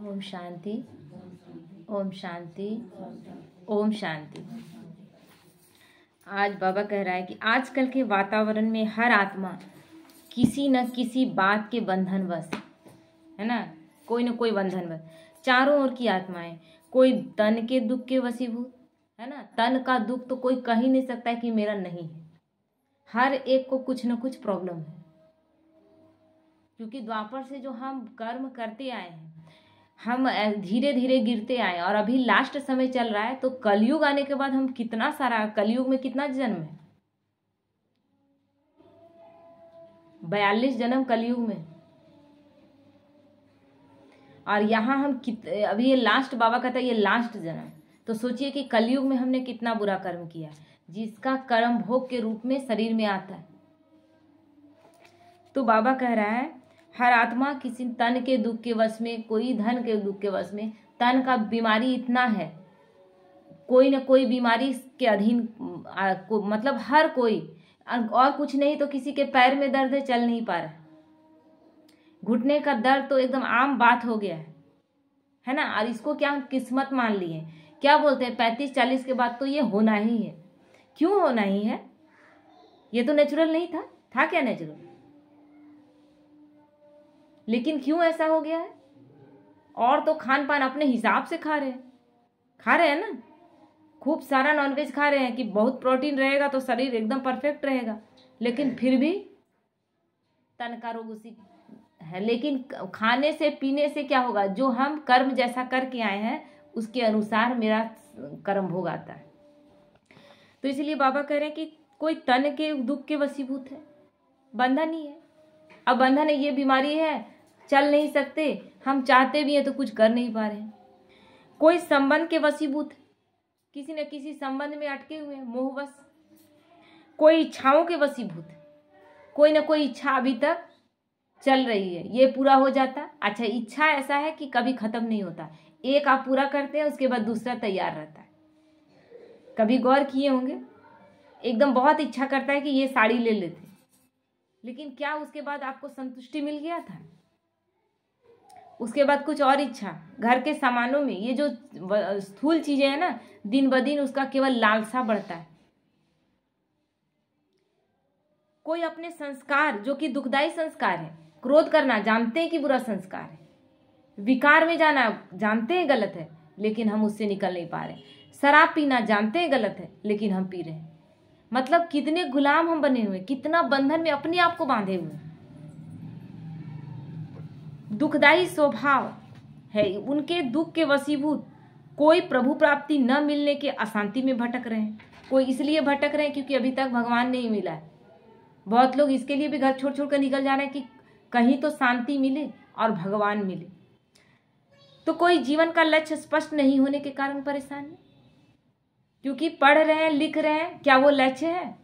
ओम शांति, ओम शांति, ओम शांति। आज बाबा कह रहा है कि आजकल के वातावरण में हर आत्मा किसी न किसी बात के बंधनवश है ना, कोई न कोई बंधनवश। चारों ओर की आत्माएं, कोई तन के दुख के वशीभूत है ना। तन का दुख तो कोई कह ही नहीं सकता है कि मेरा नहीं है। हर एक को कुछ न कुछ प्रॉब्लम है, क्योंकि द्वापर से जो हम कर्म करते आए हैं, हम धीरे धीरे गिरते आए और अभी लास्ट समय चल रहा है। तो कलयुग आने के बाद हम कितना सारा, कलयुग में कितना जन्म है, 42 जन्म कलयुग में। और यहाँ हम अभी ये लास्ट, बाबा कहता है ये लास्ट जन्म। तो सोचिए कि कलयुग में हमने कितना बुरा कर्म किया, जिसका कर्म भोग के रूप में शरीर में आता है। तो बाबा कह रहा है हर आत्मा किसी तन के दुख के वश में, कोई धन के दुख के वश में। तन का बीमारी इतना है, कोई न कोई बीमारी के अधीन मतलब हर कोई, और कुछ नहीं तो किसी के पैर में दर्द है, चल नहीं पा रहा। घुटने का दर्द तो एकदम आम बात हो गया है ना। और इसको क्या हम किस्मत मान लिए। क्या बोलते हैं 35-40 के बाद तो ये होना ही है। क्यों होना ही है? ये तो नेचुरल नहीं था क्या नेचुरल? लेकिन क्यों ऐसा हो गया है? और तो खान पान अपने हिसाब से खा रहे हैं ना। खूब सारा नॉनवेज खा रहे हैं कि बहुत प्रोटीन रहेगा तो शरीर एकदम परफेक्ट रहेगा, लेकिन फिर भी तन का रोग उसी है। लेकिन खाने से पीने से क्या होगा? जो हम कर्म जैसा करके आए हैं उसके अनुसार मेरा कर्म भोग आता है। तो इसलिए बाबा कह रहे हैं कि कोई तन के दुख के वशीभूत है, बंधन ही है। अब बंधन है, ये बीमारी है, चल नहीं सकते, हम चाहते भी हैं तो कुछ कर नहीं पा रहे हैं। कोई संबंध के वशीभूत, किसी न किसी संबंध में अटके हुए हैं, मोहवश। कोई इच्छाओं के वशीभूत, कोई न कोई इच्छा अभी तक चल रही है, ये पूरा हो जाता। अच्छा, इच्छा ऐसा है कि कभी खत्म नहीं होता। एक आप पूरा करते हैं, उसके बाद दूसरा तैयार रहता है। कभी गौर किए होंगे, एकदम बहुत इच्छा करता है कि ये साड़ी ले लेते, लेकिन क्या उसके बाद आपको संतुष्टि मिल गया था? उसके बाद कुछ और इच्छा, घर के सामानों में, ये जो स्थूल चीजें हैं ना, दिन ब दिन उसका केवल लालसा बढ़ता है। कोई अपने संस्कार, जो कि दुखदाई संस्कार है, क्रोध करना जानते हैं कि बुरा संस्कार है, विकार में जाना जानते हैं गलत है, लेकिन हम उससे निकल नहीं पा रहे। शराब पीना जानते हैं गलत है, लेकिन हम पी रहे हैं। मतलब कितने गुलाम हम बने हुए, कितना बंधन में अपने आप को बांधे हुए। दुखदाई स्वभाव है, उनके दुख के वशीभूत। कोई प्रभु प्राप्ति न मिलने के अशांति में भटक रहे हैं। कोई इसलिए भटक रहे हैं क्योंकि अभी तक भगवान नहीं मिला है। बहुत लोग इसके लिए भी घर छोड़ छोड़ कर निकल जा रहे हैं कि कहीं तो शांति मिले और भगवान मिले। तो कोई जीवन का लक्ष्य स्पष्ट नहीं होने के कारण परेशान है, क्योंकि पढ़ रहे हैं, लिख रहे हैं, क्या वो लक्ष्य है?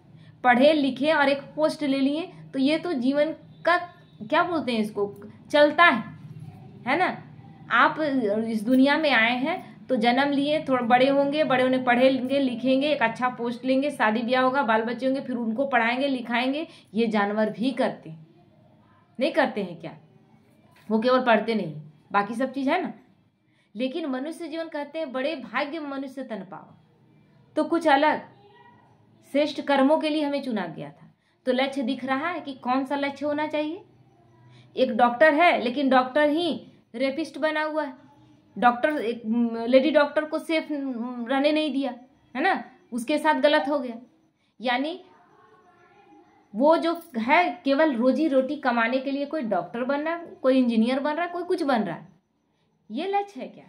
पढ़े लिखे और एक पोस्ट ले लिए तो ये तो जीवन का, क्या बोलते हैं इसको, चलता है ना। आप इस दुनिया में आए हैं तो जन्म लिए, थोड़ा बड़े होंगे, बड़े होने पढ़ेंगे लिखेंगे, एक अच्छा पोस्ट लेंगे, शादी ब्याह होगा, बाल बच्चे होंगे, फिर उनको पढ़ाएंगे लिखाएंगे। ये जानवर भी करते नहीं करते हैं क्या? वो केवल पढ़ते नहीं, बाकी सब चीज है ना। लेकिन मनुष्य जीवन कहते हैं बड़े भाग्य मनुष्य तन पाओ। तो कुछ अलग श्रेष्ठ कर्मों के लिए हमें चुना गया था। तो लक्ष्य दिख रहा है कि कौन सा लक्ष्य होना चाहिए। एक डॉक्टर है, लेकिन डॉक्टर ही रेपिस्ट बना हुआ है। डॉक्टर, एक लेडी डॉक्टर को सेफ रहने नहीं दिया, है ना, उसके साथ गलत हो गया। यानी वो जो है केवल रोजी रोटी कमाने के लिए, कोई डॉक्टर बन रहा है, कोई इंजीनियर बन रहा है, कोई कुछ बन रहा है। ये लक्ष्य है क्या?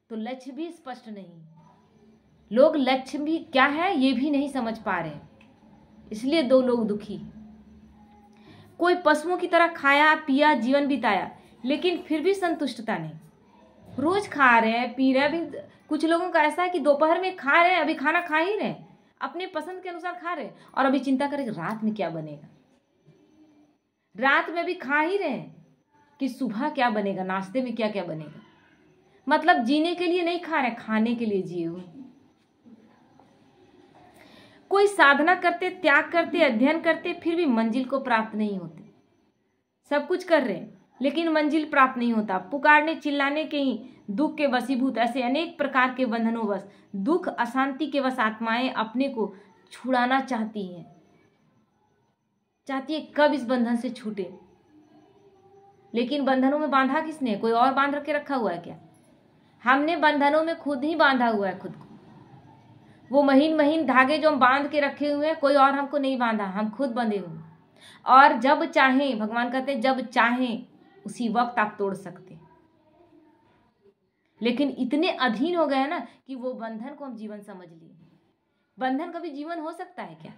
तो लक्ष्य भी स्पष्ट नहीं। लोग लक्ष्य भी क्या है ये भी नहीं समझ पा रहे, इसलिए दो लोग दुखी। कोई पशुओं की तरह खाया पिया जीवन बिताया, लेकिन फिर भी संतुष्टता नहीं। रोज खा रहे हैं, पी रहे हैं। अभी कुछ लोगों का ऐसा है कि दोपहर में खा रहे हैं, अभी खाना खा ही रहे हैं, अपने पसंद के अनुसार खा रहे हैं, और अभी चिंता करें रात में क्या बनेगा। रात में भी खा ही रहे हैं कि सुबह क्या बनेगा, नाश्ते में क्या क्या बनेगा। मतलब जीने के लिए नहीं खा रहे, खाने के लिए जिए हुए। कोई साधना करते, त्याग करते, अध्ययन करते, फिर भी मंजिल को प्राप्त नहीं होते। सब कुछ कर रहे हैं, लेकिन मंजिल प्राप्त नहीं होता। पुकारने चिल्लाने के ही दुख के वशीभूत ऐसे अनेक प्रकार के बंधनों वश, दुख अशांति के वश आत्माएं अपने को छुड़ाना चाहती है कब इस बंधन से छूटे। लेकिन बंधनों में बांधा किसने? कोई और बांध के रखा हुआ है क्या? हमने बंधनों में खुद ही बांधा हुआ है खुद को। वो महीन महीन धागे जो हम बांध के रखे हुए हैं, कोई और हमको नहीं बांधा, हम खुद बंधे हुए। और जब चाहें, भगवान कहते हैं जब चाहें उसी वक्त आप तोड़ सकते। लेकिन इतने अधीन हो गए हैं ना कि वो बंधन को हम जीवन समझ लिए। बंधन कभी जीवन हो सकता है क्या?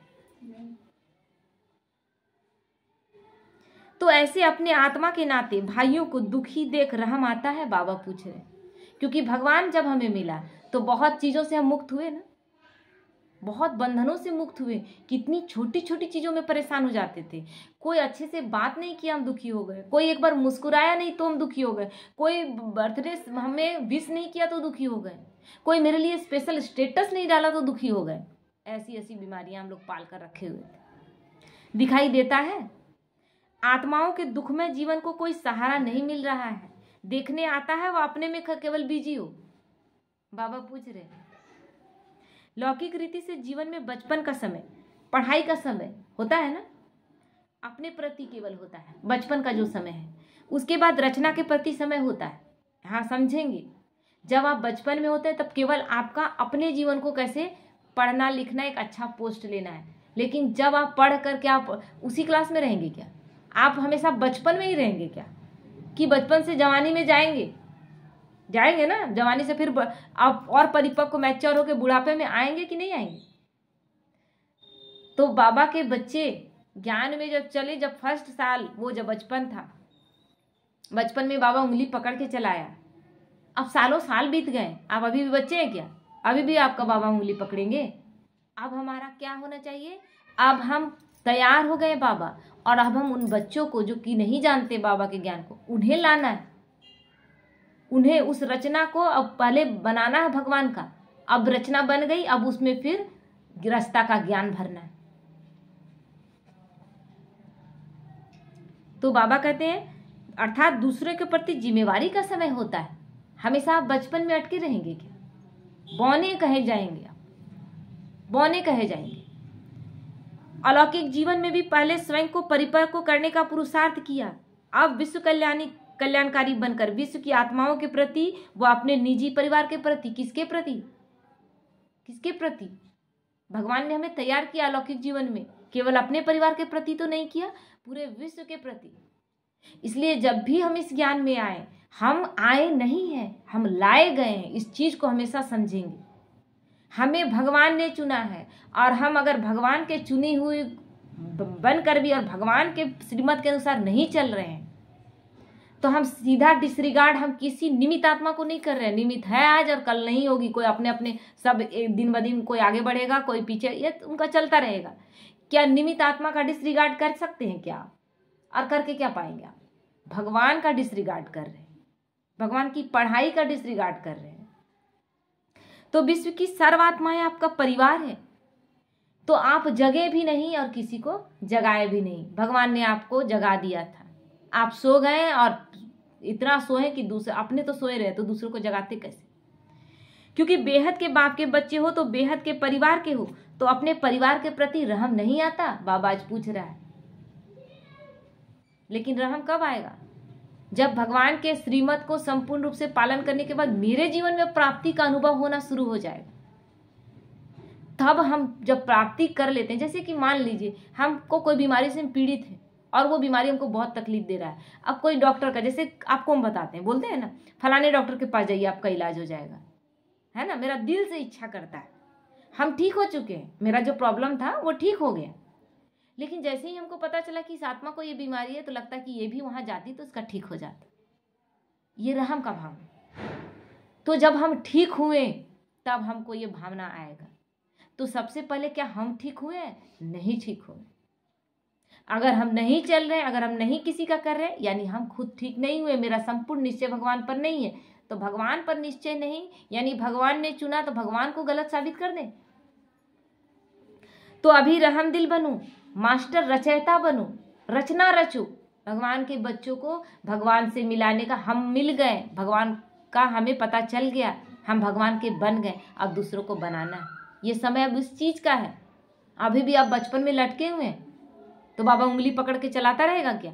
तो ऐसे अपने आत्मा के नाते भाइयों को दुखी देख रहम आता है, बाबा पूछ रहे। क्योंकि भगवान जब हमें मिला तो बहुत चीजों से हम मुक्त हुए ना, बहुत बंधनों से मुक्त हुए। कितनी छोटी छोटी चीजों में परेशान हो जाते थे। कोई अच्छे से बात नहीं किया हम दुखी हो गए, कोई एक बार मुस्कुराया नहीं तो हम दुखी हो गए, कोई बर्थडे हमें विश नहीं किया तो दुखी हो गए, कोई मेरे लिए स्पेशल स्टेटस नहीं डाला तो दुखी हो गए। ऐसी ऐसी बीमारियां हम लोग पाल कर रखे हुए थे। दिखाई देता है आत्माओं के दुखमय जीवन को कोई सहारा नहीं मिल रहा है। देखने आता है वो अपने में केवल बिजी हो। बाबा पूछ रहे लौकिक रीति से जीवन में बचपन का समय, पढ़ाई का समय होता है ना, अपने प्रति केवल होता है बचपन का जो समय है। उसके बाद रचना के प्रति समय होता है। हाँ समझेंगे, जब आप बचपन में होते हैं तब केवल आपका अपने जीवन को कैसे पढ़ना लिखना, एक अच्छा पोस्ट लेना है। लेकिन जब आप पढ़ करके आप उसी क्लास में रहेंगे क्या? आप हमेशा बचपन में ही रहेंगे क्या? कि बचपन से जवानी में जाएंगे ना, जवानी से फिर आप और परिपक्व मैच्योर होकर बुढ़ापे में आएंगे कि नहीं आएंगे? तो बाबा के बच्चे ज्ञान में जब चले, जब फर्स्ट साल, वो जब बचपन था, बचपन में बाबा उंगली पकड़ के चलाया। अब सालों साल बीत गए, आप अभी भी बच्चे हैं क्या? अभी भी आपका बाबा उंगली पकड़ेंगे? अब हमारा क्या होना चाहिए? अब हम तैयार हो गए बाबा, और अब हम उन बच्चों को जो कि नहीं जानते बाबा के ज्ञान को, उन्हें लाना है। उन्हें उस रचना को अब पहले बनाना है भगवान का। अब रचना बन गई, अब उसमें फिर गृहस्था का ज्ञान भरना है। तो बाबा कहते हैं अर्थात दूसरे के प्रति जिम्मेवारी का समय होता है। हमेशा आप बचपन में अटके रहेंगे क्या? बौने कहे जाएंगे आप, बौने कहे जाएंगे। अलौकिक जीवन में भी पहले स्वयं को परिपक्व करने का पुरुषार्थ किया, अब विश्व कल्याणकारी बनकर विश्व की आत्माओं के प्रति व अपने निजी परिवार के प्रति, किसके प्रति भगवान ने हमें तैयार किया अलौकिक जीवन में, केवल अपने परिवार के प्रति तो नहीं किया, पूरे विश्व के प्रति। इसलिए जब भी हम इस ज्ञान में आए, हम आए नहीं हैं, हम लाए गए हैं। इस चीज को हमेशा समझेंगे। हमें भगवान ने चुना है, और हम अगर भगवान के चुनी हुई बनकर भी और भगवान के श्रीमत के अनुसार नहीं चल रहे हैं, तो हम सीधा डिसरिगार्ड हम किसी निमित्त आत्मा को नहीं कर रहे हैं। निमित्त है आज और कल नहीं होगी। कोई अपने अपने सब दिन ब दिन, कोई आगे बढ़ेगा कोई पीछे, ये उनका चलता रहेगा। क्या निमित्त आत्मा का डिसरिगार्ड कर सकते हैं क्या? और करके क्या पाएंगे आप? भगवान का डिसरिगार्ड कर रहे हैं, भगवान की पढ़ाई का डिसरिगार्ड कर रहे हैं। तो विश्व की सर्वात्माएं आपका परिवार है, तो आप जगे भी नहीं और किसी को जगाए भी नहीं। भगवान ने आपको जगा दिया था, आप सो गए, और इतना सोए कि दूसरे, अपने तो सोए रहे तो दूसरों को जगाते कैसे? क्योंकि बेहद के बाप के बच्चे हो तो बेहद के परिवार के हो, तो अपने परिवार के प्रति रहम नहीं आता? बाबा आज पूछ रहा है। लेकिन रहम कब आएगा? जब भगवान के श्रीमत को संपूर्ण रूप से पालन करने के बाद मेरे जीवन में प्राप्ति का अनुभव होना शुरू हो जाएगा। तब हम जब प्राप्ति कर लेते हैं, जैसे कि मान लीजिए हमको कोई बीमारी से पीड़ित है और वो बीमारी हमको बहुत तकलीफ दे रहा है। अब कोई डॉक्टर का, जैसे आपको हम बताते हैं, बोलते हैं ना फलाने डॉक्टर के पास जाइए आपका इलाज हो जाएगा, है ना। मेरा दिल से इच्छा करता है, हम ठीक हो चुके हैं, मेरा जो प्रॉब्लम था वो ठीक हो गया। लेकिन जैसे ही हमको पता चला कि इस आत्मा को ये बीमारी है, तो लगता है कि ये भी वहां जाती तो उसका ठीक हो जाता। ये रहम का भाव। तो जब हम ठीक हुए तब हमको ये भावना आएगा। तो सबसे पहले क्या हम ठीक हुए? नहीं ठीक हुए। अगर हम नहीं चल रहे, अगर हम नहीं किसी का कर रहे, यानी हम खुद ठीक नहीं हुए। मेरा संपूर्ण निश्चय भगवान पर नहीं है, तो भगवान पर निश्चय नहीं, यानी भगवान ने चुना तो भगवान को गलत साबित कर दे। तो अभी रहम दिल बनूं, मास्टर रचयिता बनूं, रचना रचूं, भगवान के बच्चों को भगवान से मिलाने का, हम मिल गए, भगवान का हमें पता चल गया, हम भगवान के बन गए, अब दूसरों को बनाना है। ये समय अब इस चीज़ का है। अभी भी आप बचपन में लटके हुए हैं तो बाबा उंगली पकड़ के चलाता रहेगा क्या?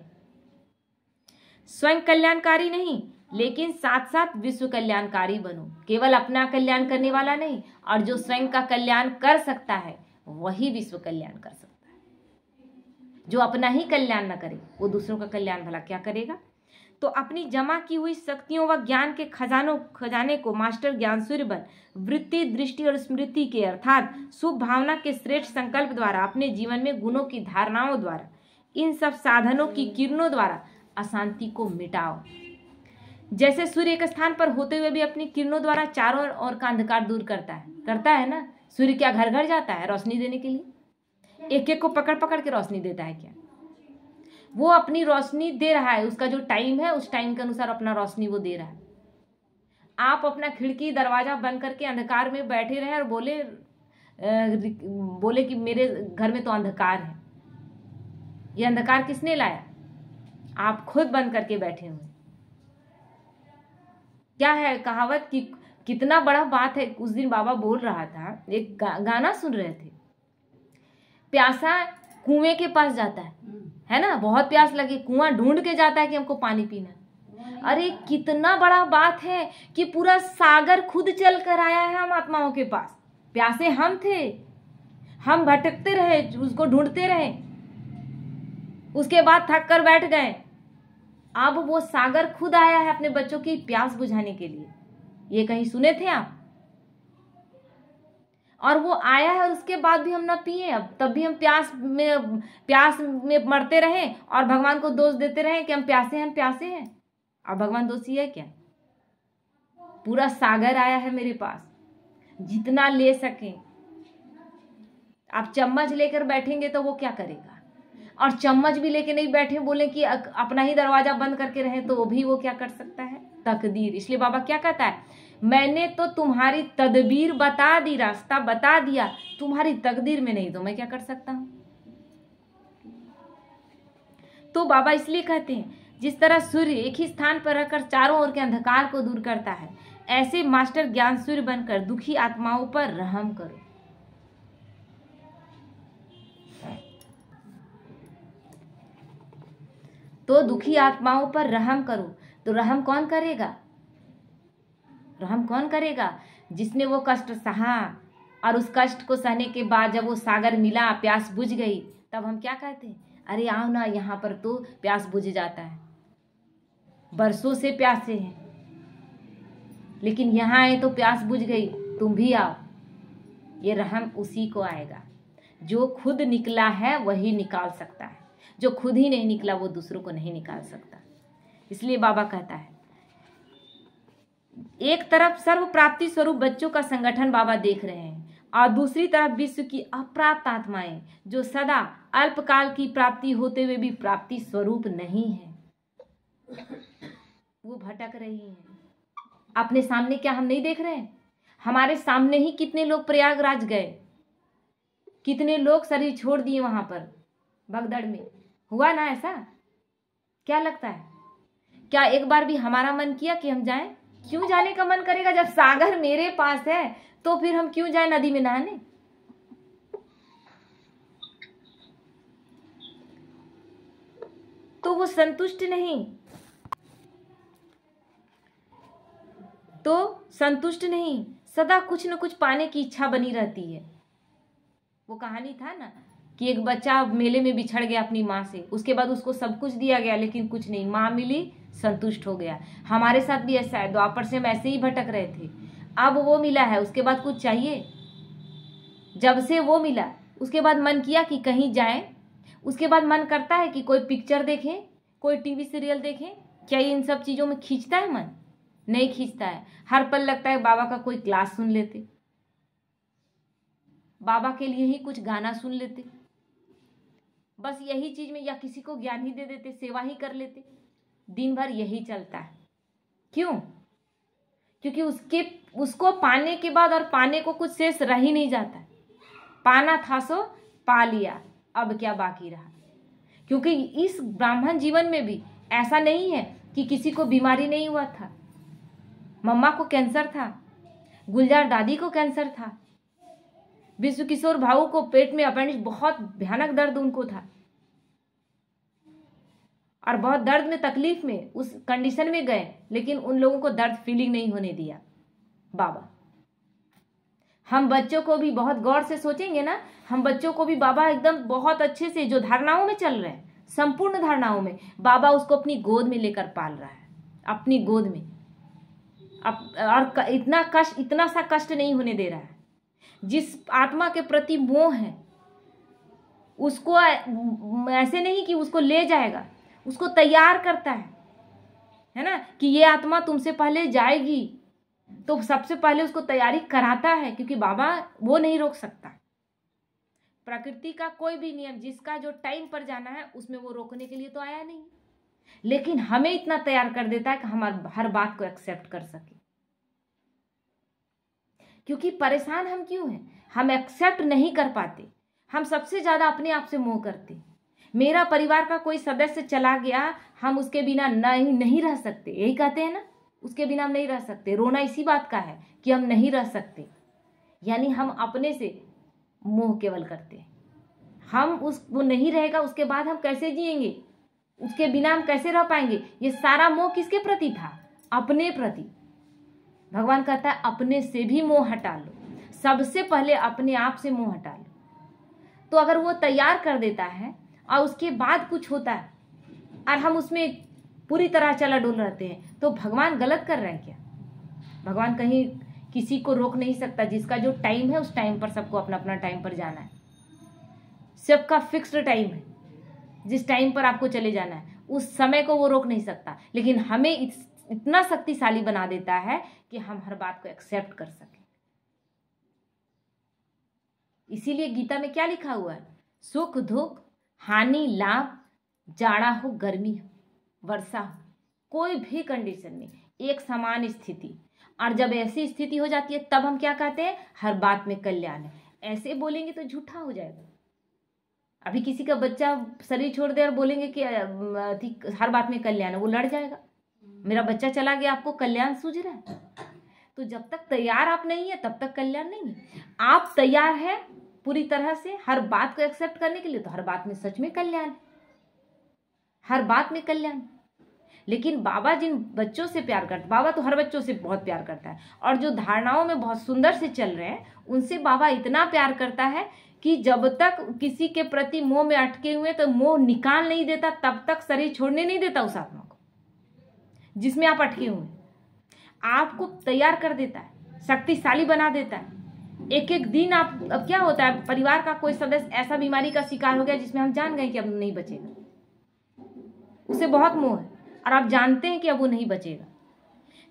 स्वयं कल्याणकारी नहीं, लेकिन साथ साथ विश्व कल्याणकारी बनो। केवल अपना कल्याण करने वाला नहीं, और जो स्वयं का कल्याण कर सकता है वही विश्व कल्याण कर सकता है। जो अपना ही कल्याण न करे वो दूसरों का कल्याण भला क्या करेगा? तो अपनी जमा की हुई शक्तियों व ज्ञान के खजाने को मास्टर ज्ञानसूर्य बन वृत्ति, दृष्टि और स्मृति के अर्थात शुभ भावना के श्रेष्ठ संकल्प द्वारा अपने जीवन में गुणों की धारणाओं द्वारा, इन सब साधनों की किरणों द्वारा अशांति को मिटाओ। जैसे सूर्य एक स्थान पर होते हुए भी अपनी किरणों द्वारा चारों ओर का अंधकार दूर करता है ना। सूर्य क्या घर घर जाता है रोशनी देने के लिए? एक एक को पकड़ पकड़ के रोशनी देता है क्या? वो अपनी रोशनी दे रहा है, उसका जो टाइम है उस टाइम के अनुसार अपना रोशनी वो दे रहा है। आप अपना खिड़की दरवाजा बंद करके अंधकार में बैठे रहे और बोले कि मेरे घर में तो अंधकार है। ये अंधकार किसने लाया? आप खुद बंद करके बैठे हुए। क्या है कहावत कि कितना बड़ा बात है। उस दिन बाबा बोल रहा था, एक गाना सुन रहे थे, प्यासा कुएं के पास जाता है ना, बहुत प्यास लगी, कुआं ढूंढ के जाता है कि हमको पानी पीना। अरे कितना बड़ा बात है कि पूरा सागर खुद चल कर आया है हम आत्माओं के पास। प्यासे हम थे, हम भटकते रहे, उसको ढूंढते रहे, उसके बाद थक कर बैठ गए। अब वो सागर खुद आया है अपने बच्चों की प्यास बुझाने के लिए। ये कहीं सुने थे आप? और वो आया है और उसके बाद भी हम ना पिए, अब तब भी हम प्यास में मरते रहे और भगवान को दोष देते रहे कि हम प्यासे हैं। अब भगवान दोषी है क्या? पूरा सागर आया है मेरे पास, जितना ले सके। आप चम्मच लेकर बैठेंगे तो वो क्या करेगा? और चम्मच भी लेके नहीं बैठे, बोले कि अपना ही दरवाजा बंद करके रहे, तो भी वो क्या कर सकता है? तकदीर। इसलिए बाबा क्या कहता है, मैंने तो तुम्हारी तदबीर बता दी, रास्ता बता दिया, तुम्हारी तकदीर में नहीं तो मैं क्या कर सकता हूं। तो बाबा इसलिए कहते हैं, जिस तरह सूर्य एक ही स्थान पर रहकर चारों ओर के अंधकार को दूर करता है, ऐसे मास्टर ज्ञान सूर्य बनकर दुखी आत्माओं पर रहम करो। तो दुखी आत्माओं पर रहम करो। तो रहम कौन करेगा? रहम कौन करेगा? जिसने वो कष्ट सहा और उस कष्ट को सहने के बाद जब वो सागर मिला, प्यास बुझ गई, तब हम क्या कहते हैं? अरे आओ ना, यहाँ पर तो प्यास बुझ जाता है, बरसों से प्यासे हैं, लेकिन यहाँ आए तो प्यास बुझ गई, तुम भी आओ। ये रहम उसी को आएगा जो खुद निकला है, वही निकाल सकता है। जो खुद ही नहीं निकला वो दूसरों को नहीं निकाल सकता। इसलिए बाबा कहता है, एक तरफ सर्व प्राप्ति स्वरूप बच्चों का संगठन बाबा देख रहे हैं, और दूसरी तरफ विश्व की अप्राप्त आत्माएं जो सदा अल्पकाल की प्राप्ति होते हुए भी प्राप्ति स्वरूप नहीं है, वो भटक रही हैं। अपने सामने क्या हम नहीं देख रहे हैं? हमारे सामने ही कितने लोग प्रयागराज गए, कितने लोग शरीर छोड़ दिए वहां पर भगदड़ में। हुआ ना ऐसा? क्या लगता है, क्या एक बार भी हमारा मन किया कि हम जाएं? क्यों जाने का मन करेगा? जब सागर मेरे पास है तो फिर हम क्यों जाएं नदी में नहाने? तो वो संतुष्ट नहीं, सदा कुछ न कुछ पाने की इच्छा बनी रहती है। वो कहानी था ना कि एक बच्चा मेले में बिछड़ गया अपनी माँ से, उसके बाद उसको सब कुछ दिया गया लेकिन कुछ नहीं, माँ मिली, संतुष्ट हो गया। हमारे साथ भी ऐसा है, द्वापर से हम ऐसे ही भटक रहे थे, अब वो मिला है, उसके बाद कुछ चाहिए। जब से वो मिला उसके बाद मन किया कि कहीं जाएं, उसके बाद मन करता है कि कोई पिक्चर देखें, कोई टीवी सीरियल देखें। क्या ये इन सब चीज़ों में खींचता है मन? नहीं खींचता है। हर पल लगता है बाबा का कोई क्लास सुन लेते, बाबा के लिए ही कुछ गाना सुन लेते, बस यही चीज में, या किसी को ज्ञान ही दे देते, सेवा ही कर लेते। दिन भर यही चलता है। क्यों? क्योंकि उसको पाने के बाद और पाने को कुछ शेष रह ही नहीं जाता। पाना था सो पा लिया, अब क्या बाकी रहा। क्योंकि इस ब्राह्मण जीवन में भी ऐसा नहीं है कि किसी को बीमारी नहीं हुआ था। मम्मा को कैंसर था, गुलजार दादी को कैंसर था, विश्व किशोर भाऊ को पेट में अपेंडिक्स, बहुत भयानक दर्द उनको था और बहुत दर्द में, तकलीफ में, उस कंडीशन में गए, लेकिन उन लोगों को दर्द फीलिंग नहीं होने दिया बाबा। हम बच्चों को भी बहुत गौर से सोचेंगे ना, हम बच्चों को भी बाबा एकदम बहुत अच्छे से, जो धारणाओं में चल रहे हैं, संपूर्ण धारणाओं में, बाबा उसको अपनी गोद में लेकर पाल रहा है, अपनी गोद में। और इतना सा कष्ट नहीं होने दे रहा है। जिस आत्मा के प्रति मोह है उसको ऐसे नहीं कि उसको ले जाएगा, उसको तैयार करता है ना, कि ये आत्मा तुमसे पहले जाएगी, तो सबसे पहले उसको तैयारी कराता है, क्योंकि बाबा वो नहीं रोक सकता। प्रकृति का कोई भी नियम, जिसका जो टाइम पर जाना है उसमें वो रोकने के लिए तो आया नहीं, लेकिन हमें इतना तैयार कर देता है कि हम हर बात को एक्सेप्ट कर सके। क्योंकि परेशान हम क्यों हैं? हम एक्सेप्ट नहीं कर पाते। हम सबसे ज्यादा अपने आप से मोह करते। मेरा परिवार का कोई सदस्य चला गया, हम उसके बिना नहीं रह सकते, यही कहते हैं ना, उसके बिना हम नहीं रह सकते। रोना इसी बात का है कि हम नहीं रह सकते, यानी हम अपने से मोह केवल करते हैं। वो नहीं रहेगा, उसके बाद हम कैसे जिएंगे, उसके बिना हम कैसे रह पाएंगे? ये सारा मोह किसके प्रति था? अपने प्रति। भगवान कहता है अपने से भी मोह हटा लो, सबसे पहले अपने आप से मोह हटा लो। तो अगर वो तैयार कर देता है और उसके बाद कुछ होता है और हम उसमें पूरी तरह चला डोल रहते हैं, तो भगवान गलत कर रहे हैं क्या? भगवान कहीं किसी को रोक नहीं सकता। जिसका जो टाइम है उस टाइम पर सबको अपना अपना टाइम पर जाना है। सबका फिक्स्ड टाइम है, जिस टाइम पर आपको चले जाना है उस समय को वो रोक नहीं सकता, लेकिन हमें इतना शक्तिशाली बना देता है कि हम हर बात को एक्सेप्ट कर सकें। इसीलिए गीता में क्या लिखा हुआ है? सुख दुख, हानि लाभ, जाड़ा हो गर्मी हो, वर्षा हो, कोई भी कंडीशन में एक समान स्थिति। और जब ऐसी स्थिति हो जाती है तब हम क्या कहते हैं? हर बात में कल्याण है। ऐसे बोलेंगे तो झूठा हो जाएगा। अभी किसी का बच्चा शरीर छोड़ दे और बोलेंगे कि हर बात में कल्याण है, वो लड़ जाएगा। मेरा बच्चा चला गया, आपको कल्याण सूझ रहा है? तो जब तक तैयार आप नहीं है तब तक कल्याण नहीं है। आप तैयार है पूरी तरह से हर बात को एक्सेप्ट करने के लिए, तो हर बात में सच में कल्याण है, हर बात में कल्याण। लेकिन बाबा जिन बच्चों से प्यार करता, बाबा तो हर बच्चों से बहुत प्यार करता है, और जो धारणाओं में बहुत सुंदर से चल रहे हैं उनसे बाबा इतना प्यार करता है कि जब तक किसी के प्रति मोह में अटके हुए तो मोह निकाल नहीं देता, तब तक शरीर छोड़ने नहीं देता उस आत्मा को जिसमें आप अटके हुए। आपको तैयार कर देता है, शक्तिशाली बना देता है। एक एक दिन अब क्या होता है, परिवार का कोई सदस्य ऐसा बीमारी का शिकार हो गया जिसमें हम जान गए कि अब नहीं बचेगा, उसे बहुत मोह है और आप जानते हैं कि अब वो नहीं बचेगा,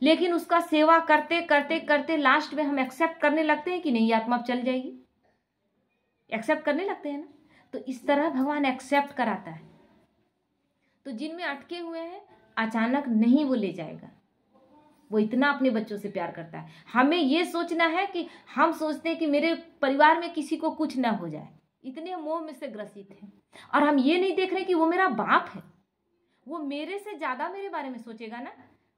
लेकिन उसका सेवा करते करते करते लास्ट में हम एक्सेप्ट करने लगते हैं कि नहीं, ये आत्मा अब चल जाएगी, एक्सेप्ट करने लगते हैं ना। तो इस तरह भगवान एक्सेप्ट कराता है। तो जिनमें अटके हुए हैं अचानक नहीं वो ले जाएगा। वो इतना अपने बच्चों से प्यार करता है। हमें ये सोचना है कि हम सोचते हैं कि मेरे परिवार में किसी को कुछ ना हो जाए, इतने मोह में से ग्रसित हैं, और हम ये नहीं देख रहे कि वो मेरा बाप है, वो मेरे से ज्यादा मेरे बारे में सोचेगा ना।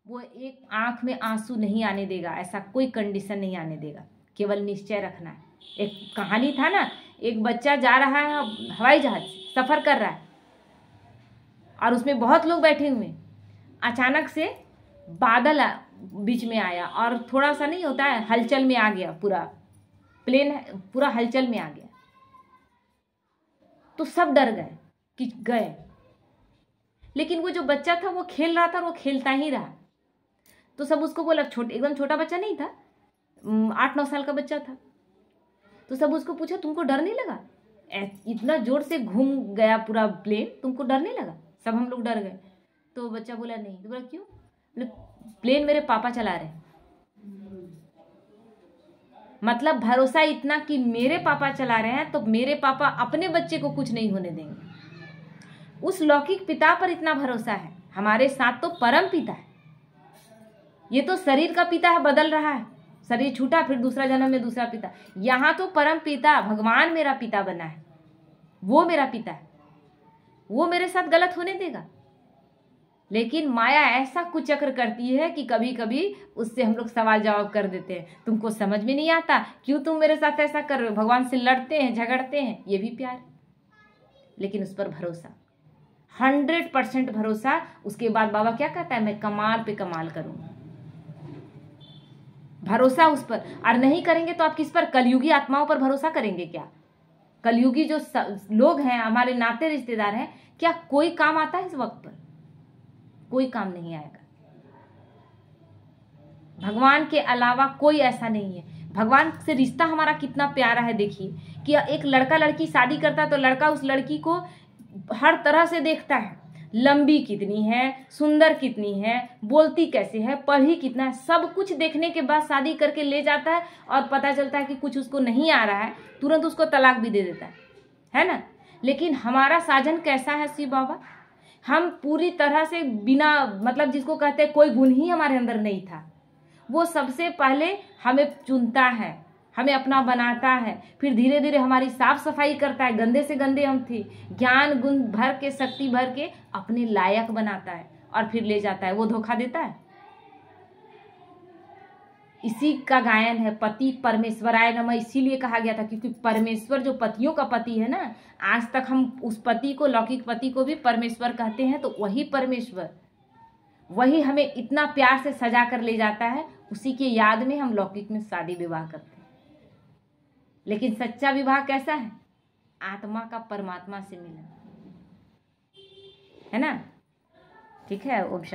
वो एक आंख में आंसू नहीं आने देगा, ऐसा कोई कंडीशन नहीं आने देगा। केवल निश्चय रखना है। एक कहानी था ना, एक बच्चा जा रहा है हवाई जहाज सफर कर रहा है और उसमें बहुत लोग बैठे हुए, अचानक से बादल बीच में आया और थोड़ा सा नहीं होता है, हलचल में आ गया, पूरा प्लेन पूरा हलचल में आ गया। तो सब डर गए कि गए, लेकिन वो जो बच्चा था वो खेल रहा था और वो खेलता ही रहा। तो सब उसको बोला, एकदम छोटा बच्चा नहीं था, 8-9 साल का बच्चा था। तो सब उसको पूछा, तुमको डर नहीं लगा? इतना जोर से घूम गया पूरा प्लेन, तुमको डर नहीं लगा? सब हम लोग डर गए। तो बच्चा बोला नहीं। तो बोला क्यों? बोले प्लेन मेरे पापा चला रहे। मतलब भरोसा इतना कि मेरे पापा चला रहे हैं तो मेरे पापा अपने बच्चे को कुछ नहीं होने देंगे। उस लौकिक पिता पर इतना भरोसा है। हमारे साथ तो परम पिता है। ये तो शरीर का पिता है, बदल रहा है, शरीर छूटा फिर दूसरा जन्म में दूसरा पिता। यहाँ तो परम पिता भगवान मेरा पिता बना है, वो मेरा पिता है। वो मेरे साथ गलत होने देगा? लेकिन माया ऐसा कुचक्र करती है कि कभी कभी उससे हम लोग सवाल जवाब कर देते हैं। तुमको समझ में नहीं आता, क्यों तुम मेरे साथ ऐसा कर रहे हो? भगवान से लड़ते हैं, झगड़ते हैं, ये भी प्यार है। लेकिन उस पर भरोसा, 100% भरोसा। उसके बाद बाबा क्या कहता है? मैं कमाल पे कमाल करूंगा। भरोसा उस पर। और नहीं करेंगे तो आप किस पर? कलयुगी आत्माओं पर भरोसा करेंगे क्या? कलयुगी जो लोग हैं, हमारे नाते रिश्तेदार हैं, क्या कोई काम आता है इस वक्त पर? कोई काम नहीं आएगा। भगवान के अलावा कोई ऐसा नहीं है। भगवान से रिश्ता हमारा कितना प्यारा है। देखिए कि एक लड़का लड़की शादी करता है तो लड़का उस लड़की को हर तरह से देखता है, लंबी कितनी है, सुंदर कितनी है, बोलती कैसे है, पढ़ी कितना है, सब कुछ देखने के बाद शादी करके ले जाता है। और पता चलता है कि कुछ उसको नहीं आ रहा है, तुरंत उसको तलाक भी दे देता है ना। लेकिन हमारा साजन कैसा है शिव बाबा? हम पूरी तरह से बिना मतलब जिसको कहते हैं कोई गुण ही हमारे अंदर नहीं था, वो सबसे पहले हमें चुनता है, हमें अपना बनाता है, फिर धीरे धीरे हमारी साफ सफाई करता है। गंदे से गंदे हम थे, ज्ञान गुण भर के, शक्ति भर के अपने लायक बनाता है और फिर ले जाता है। वो धोखा देता है? इसी का गायन है पति परमेश्वराय नमः। इसीलिए कहा गया था क्योंकि परमेश्वर जो पतियों का पति है ना, आज तक हम उस पति को, लौकिक पति को भी परमेश्वर कहते हैं। तो वही परमेश्वर, वही हमें इतना प्यार से सजा कर ले जाता है। उसी के याद में हम लौकिक में शादी विवाह करते हैं। लेकिन सच्चा विवाह कैसा है? आत्मा का परमात्मा से मिलन, है ना। ठीक है। ओम शांति।